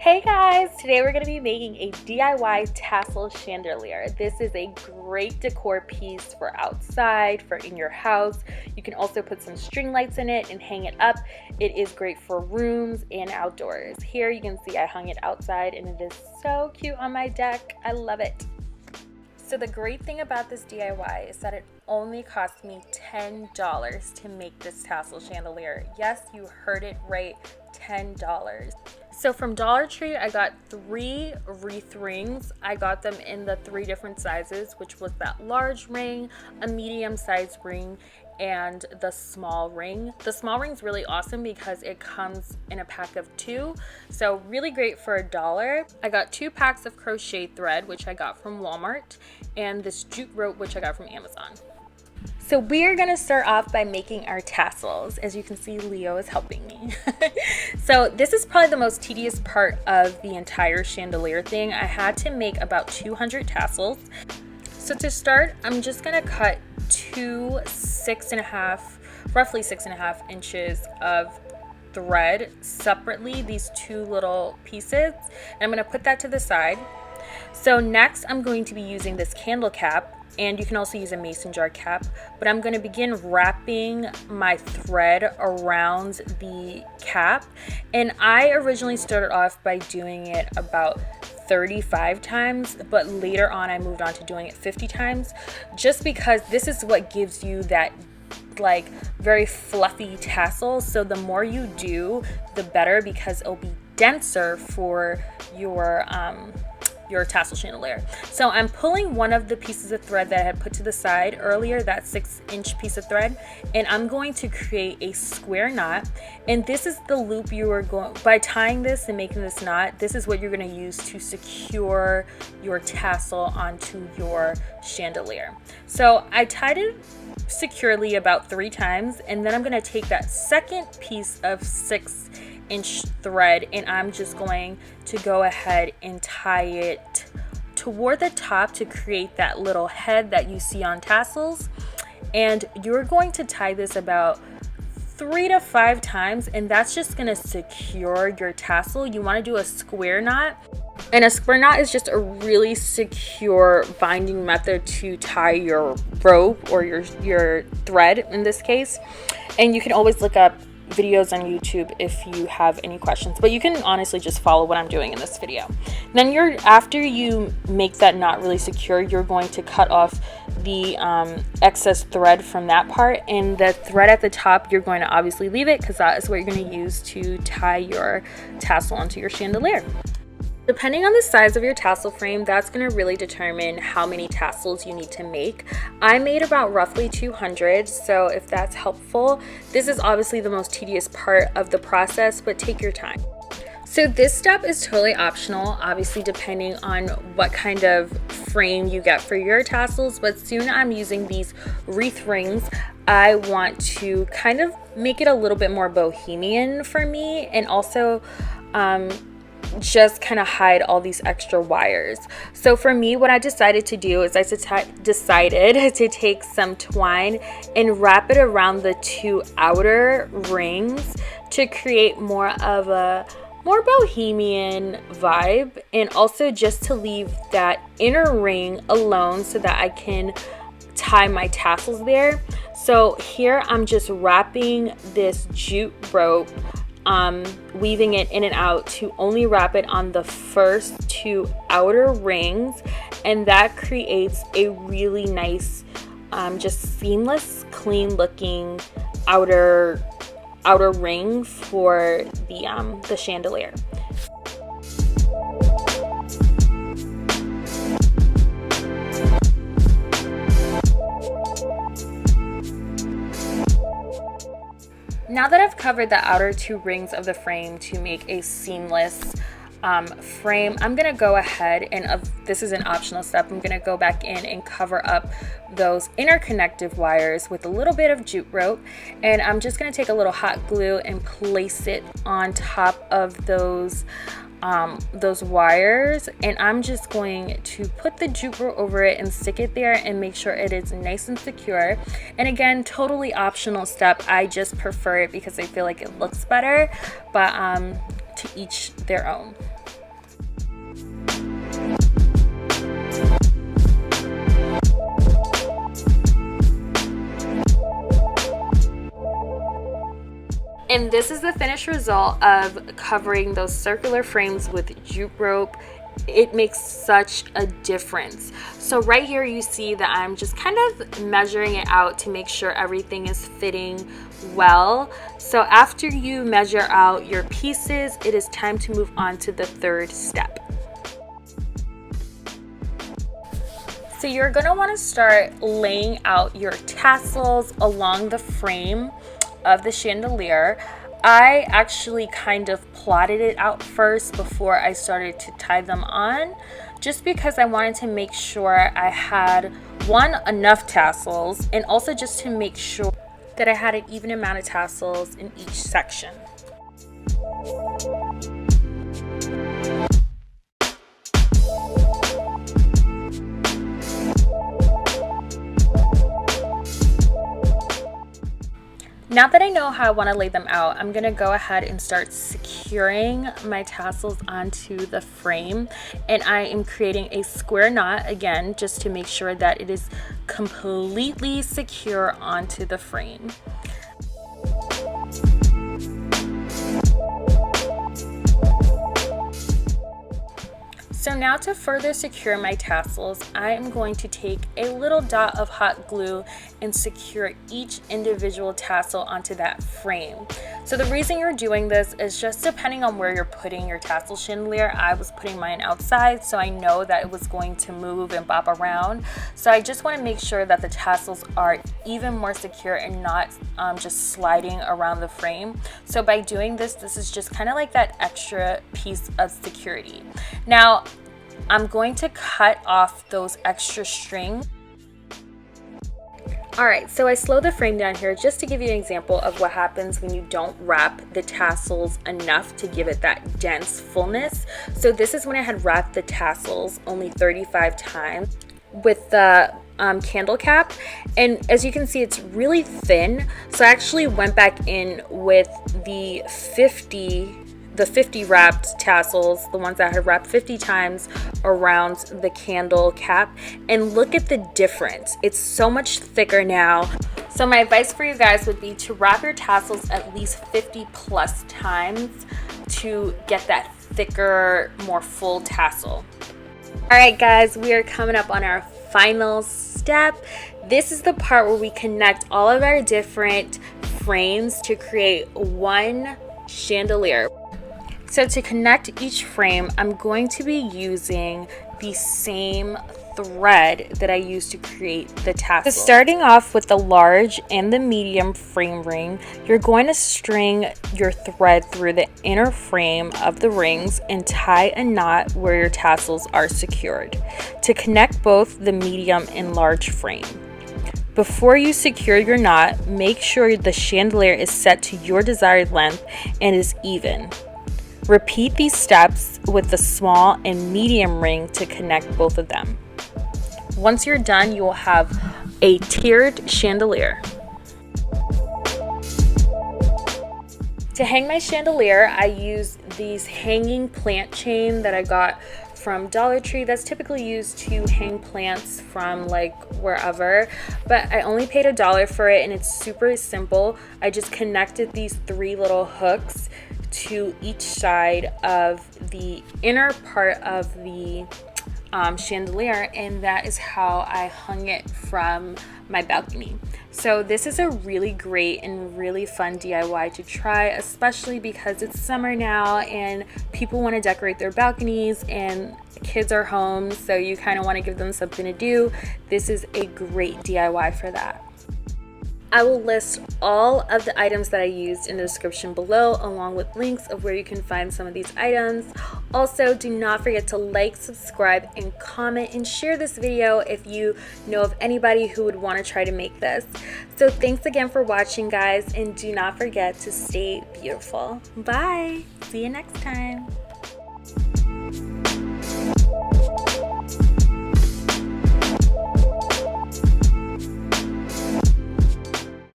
Hey guys, today we're going to be making a DIY tassel chandelier. This is a great decor piece for outside, for in your house. You can also put some string lights in it and hang it up. It is great for rooms and outdoors. Here you can see I hung it outside and it is so cute on my deck. I love it. So the great thing about this DIY is that it only cost me $10 to make this tassel chandelier. Yes, you heard it right, $10. So from Dollar Tree, I got 3 wreath rings. I got them in the 3 different sizes, which was that large ring, a medium-sized ring, and the small ring. The small ring's really awesome because it comes in a pack of 2, so really great for $1. I got 2 packs of crochet thread, which I got from Walmart, and this jute rope, which I got from Amazon. So we are gonna start off by making our tassels. As you can see, Leo is helping me. So this is probably the most tedious part of the entire chandelier thing. I had to make about 200 tassels. So to start, I'm just gonna cut 2 roughly 6.5 inches of thread separately, these 2 little pieces, and I'm gonna put that to the side. So next I'm going to be using this candle cap, and you can also use a mason jar cap, but I'm going to begin wrapping my thread around the cap. And I originally started off by doing it about 35 times, but later on I moved on to doing it 50 times, just because this is what gives you that like very fluffy tassel. So the more you do, the better, because it'll be denser for your tassel chandelier. So I'm pulling one of the pieces of thread that I had put to the side earlier, that 6-inch piece of thread, and I'm going to create a square knot. And this is the loop you are going, by tying this and making this knot, this is what you're going to use to secure your tassel onto your chandelier. So I tied it securely about 3 times, and then I'm going to take that second piece of 6-inch thread and I'm just going to go ahead and tie it toward the top to create that little head that you see on tassels. And you're going to tie this about 3 to 5 times, and that's just going to secure your tassel. You want to do a square knot, and a square knot is just a really secure binding method to tie your rope or your thread in this case. And you can always look up videos on YouTube if you have any questions, but you can honestly just follow what I'm doing in this video. Then after you make that knot really secure, you're going to cut off the excess thread from that part, and the thread at the top you're going to obviously leave it because that is what you're going to use to tie your tassel onto your chandelier. Depending on the size of your tassel frame, that's going to really determine how many tassels you need to make. I made about roughly 200, so if that's helpful. This is obviously the most tedious part of the process, but take your time. So this step is totally optional, obviously depending on what kind of frame you get for your tassels, but soon I'm using these wreath rings. I want to kind of make it a little bit more bohemian for me, and also just kind of hide all these extra wires. So for me, what I decided to do is I decided to take some twine and wrap it around the 2 outer rings to create more of a more bohemian vibe, and also just to leave that inner ring alone so that I can tie my tassels there. So here I'm just wrapping this jute rope, weaving it in and out to only wrap it on the first 2 outer rings, and that creates a really nice just seamless, clean looking outer ring for the chandelier. Now that I've covered the outer 2 rings of the frame to make a seamless frame, I'm gonna go ahead and this is an optional step, I'm gonna go back in and cover up those interconnective wires with a little bit of jute rope, and I'm just gonna take a little hot glue and place it on top of those wires, and I'm just going to put the jute rope over it and stick it there and make sure it is nice and secure. And again, totally optional step, I just prefer it because I feel like it looks better, but to each their own. And this is the finished result of covering those circular frames with jute rope. It makes such a difference. So right here you see that I'm just kind of measuring it out to make sure everything is fitting well. So after you measure out your pieces, it is time to move on to the third step. So you're gonna wanna start laying out your tassels along the frame of the chandelier. I actually kind of plotted it out first before I started to tie them on, just because I wanted to make sure I had, one, enough tassels, and also just to make sure that I had an even amount of tassels in each section. Now that I know how I want to lay them out, I'm going to go ahead and start securing my tassels onto the frame. And I am creating a square knot again, just to make sure that it is completely secure onto the frame. So now to further secure my tassels, I am going to take a little dot of hot glue and secure each individual tassel onto that frame. So the reason you're doing this is just depending on where you're putting your tassel chandelier. I was putting mine outside, so I know that it was going to move and bop around. So I just want to make sure that the tassels are even more secure and not just sliding around the frame. So by doing this, this is just kind of like that extra piece of security. Now, I'm going to cut off those extra strings. Alright, so I slowed the frame down here just to give you an example of what happens when you don't wrap the tassels enough to give it that dense fullness. So this is when I had wrapped the tassels only 35 times with the candle cap, and as you can see, it's really thin. So I actually went back in with the 50 wrapped tassels, the ones that I had wrapped 50 times around the candle cap, and look at the difference. It's so much thicker now. So my advice for you guys would be to wrap your tassels at least 50 plus times to get that thicker, more full tassel. All right guys, we are coming up on our final step. This is the part where we connect all of our different frames to create one chandelier. So to connect each frame, I'm going to be using the same thread that I used to create the tassel. So starting off with the large and the medium frame ring, you're going to string your thread through the inner frame of the rings and tie a knot where your tassels are secured to connect both the medium and large frame. Before you secure your knot, make sure the chandelier is set to your desired length and is even. Repeat these steps with the small and medium ring to connect both of them. Once you're done, you will have a tiered chandelier. To hang my chandelier, I use these hanging plant chain that I got from Dollar Tree. That's typically used to hang plants from like wherever, but I only paid $1 for it, and it's super simple. I just connected these 3 little hooks to each side of the inner part of the chandelier, and that is how I hung it from my balcony. So this is a really great and really fun DIY to try, especially because it's summer now and people want to decorate their balconies and kids are home, so you kind of want to give them something to do. This is a great DIY for that. I will list all of the items that I used in the description below, along with links of where you can find some of these items. Also, do not forget to like, subscribe, and comment, and share this video if you know of anybody who would want to try to make this. So thanks again for watching, guys, and do not forget to stay beautiful. Bye! See you next time.